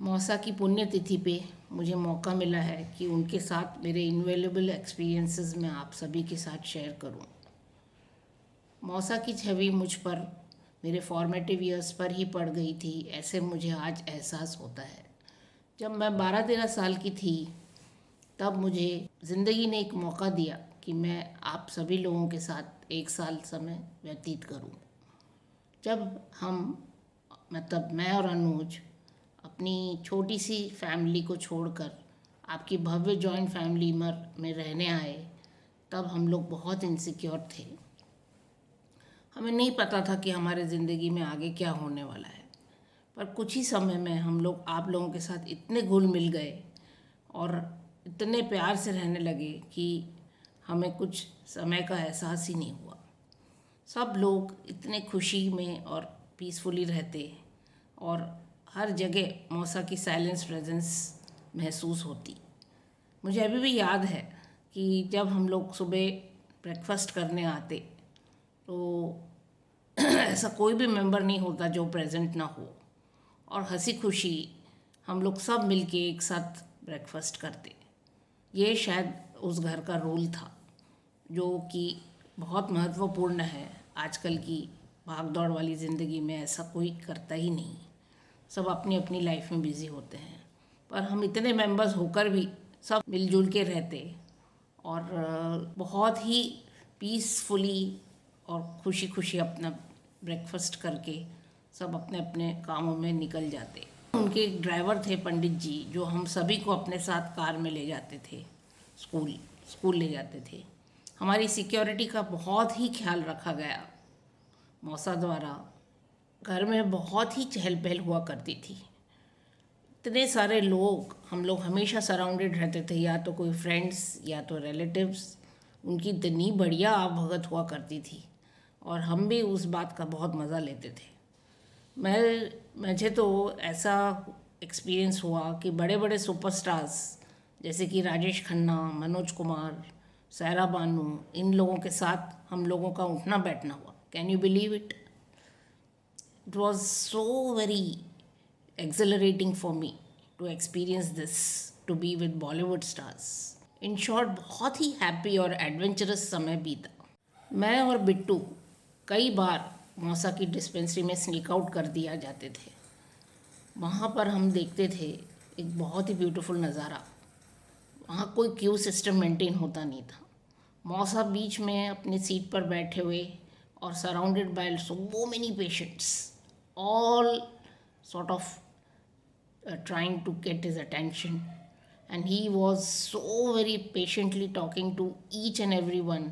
मौसा की पुण्यतिथि पे मुझे मौका मिला है कि उनके साथ मेरे इनवेल्युबल एक्सपीरियंसेस मैं आप सभी के साथ शेयर करूं। मौसा की छवि मुझ पर मेरे फॉर्मेटिव ईयर्स पर ही पड़ गई थी, ऐसे मुझे आज एहसास होता है। जब मैं 12-13 साल की थी तब मुझे ज़िंदगी ने एक मौका दिया कि मैं आप सभी लोगों के साथ 1 साल समय व्यतीत करूं। जब हम मतलब मैं और अनुज अपनी छोटी सी फैमिली को छोड़कर आपकी भव्य जॉइंट फैमिली में रहने आए, तब हम लोग बहुत इनसिक्योर थे। हमें नहीं पता था कि हमारे ज़िंदगी में आगे क्या होने वाला है, पर कुछ ही समय में हम लोग आप लोगों के साथ इतने घुल मिल गए और इतने प्यार से रहने लगे कि हमें कुछ समय का एहसास ही नहीं हुआ। सब लोग इतने खुशी में और पीसफुली रहते और हर जगह मौसा की साइलेंस प्रेजेंस महसूस होती। मुझे अभी भी याद है कि जब हम लोग सुबह ब्रेकफास्ट करने आते तो ऐसा कोई भी मेंबर नहीं होता जो प्रेजेंट ना हो, और हंसी खुशी हम लोग सब मिलके एक साथ ब्रेकफास्ट करते। ये शायद उस घर का रोल था जो कि बहुत महत्वपूर्ण है। आजकल की भाग दौड़ वाली ज़िंदगी में ऐसा कोई करता ही नहीं, सब अपनी अपनी लाइफ में बिज़ी होते हैं, पर हम इतने मेंबर्स होकर भी सब मिलजुल के रहते और बहुत ही पीसफुली और खुशी खुशी अपना ब्रेकफास्ट करके सब अपने अपने कामों में निकल जाते। उनके एक ड्राइवर थे पंडित जी, जो हम सभी को अपने साथ कार में ले जाते थे, स्कूल ले जाते थे। हमारी सिक्योरिटी का बहुत ही ख्याल रखा गया मौसा द्वारा। घर में बहुत ही चहल पहल हुआ करती थी, इतने सारे लोग, हम लोग हमेशा सराउंडेड रहते थे, या तो कोई फ्रेंड्स या तो रिलेटिव्स। उनकी इतनी बढ़िया आवभगत हुआ करती थी और हम भी उस बात का बहुत मज़ा लेते थे। मुझे तो ऐसा एक्सपीरियंस हुआ कि बड़े बड़े सुपरस्टार्स जैसे कि राजेश खन्ना, मनोज कुमार, सायरा बानू, इन लोगों के साथ हम लोगों का उठना बैठना हुआ। Can you believe it? It was so very exhilarating for me to experience this, to be with Bollywood stars. In short, बहुत ही हैप्पी और एडवेंचरस समय बीता। मैं और बिट्टू कई बार मौसा की डिस्पेंसरी में स्नीक आउट कर दिया जाते थे। वहाँ पर हम देखते थे एक बहुत ही ब्यूटीफुल नज़ारा। वहाँ कोई क्यू सिस्टम मेंटेन होता नहीं था। मौसा बीच में अपनी सीट पर बैठे हुए और surrounded by so many patients, all sort of trying to get his attention, and he was so very patiently talking to each and everyone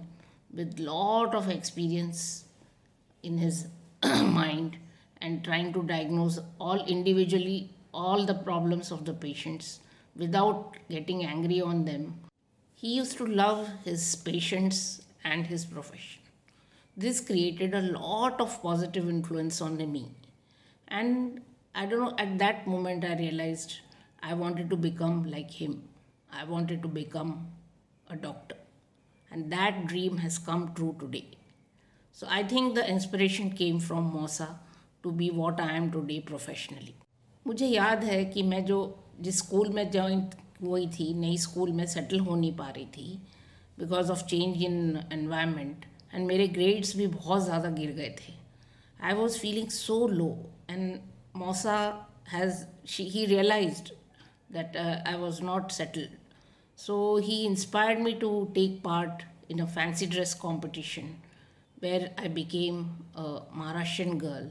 with lot of experience in his mind, and trying to diagnose all individually all the problems of the patients without getting angry on them. He used to love his patients and his profession. This created a lot of positive influence on me. And I don't know, at that moment I realized I wanted to become like him. I wanted to become a doctor. And that dream has come true today. So I think the inspiration came from Mosa to be what I am today professionally. मुझे याद है कि मैं जिस school में join हुई थी, नई स्कूल में सेटल हो नहीं पा रही थी because of change in environment, and मेरे ग्रेड्स भी बहुत ज़्यादा गिर गए थे। I was feeling so low, and मौसा he realized that I was not settled. So he inspired me to take part in a fancy dress competition where I became a Maharashtrian girl,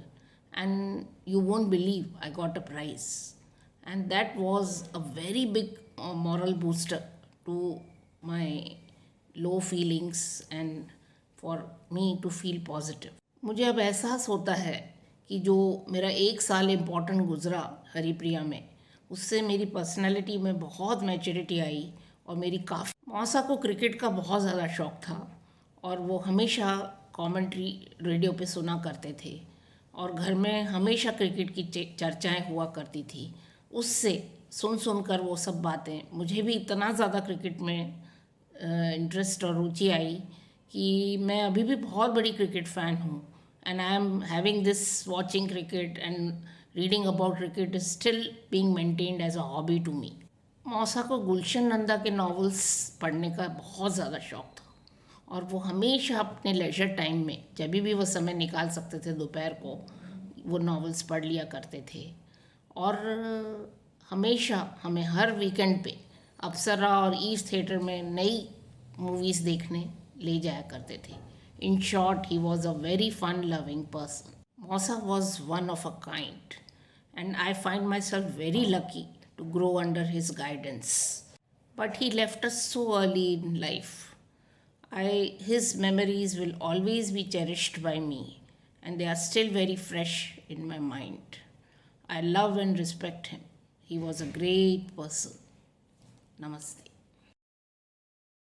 and you won't believe I got a prize. And that was a very big moral booster to my low feelings and for me to feel positive. मुझे अब एहसास होता है कि जो मेरा 1 साल important गुज़रा हरिप्रिया में, उससे मेरी पर्सनैलिटी में बहुत मैच्योरिटी आई और मेरी काफ़ी। मौसा को क्रिकेट का बहुत ज़्यादा शौक़ था और वो हमेशा कमेंट्री रेडियो पे सुना करते थे और घर में हमेशा क्रिकेट की चर्चाएं हुआ करती थी। उससे सुन कर वो सब बातें मुझे भी इतना ज़्यादा क्रिकेट में इंटरेस्ट और रुचि आई कि मैं अभी भी बहुत बड़ी क्रिकेट फ़ैन हूँ, and I am having this watching cricket and Reading about cricket is still being maintained as a hobby to me. मौसा को गुलशन नंदा के नॉवेल्स पढ़ने का बहुत ज़्यादा शौक़ था और वो हमेशा अपने लेजर टाइम में जब भी वो समय निकाल सकते थे दोपहर को वो नॉवेल्स पढ़ लिया करते थे। और हमेशा हमें हर वीकेंड पे अप्सरा और ईस्ट थिएटर में नई मूवीज़ देखने ले जाया करते थे। In short he was a very fun loving person. मौसा was one of a kind and I find myself very lucky to grow under his guidance. But he left us so early in life. His memories will always be cherished by me, and they are still very fresh in my mind. I love and respect him. He was a great person. Namaste.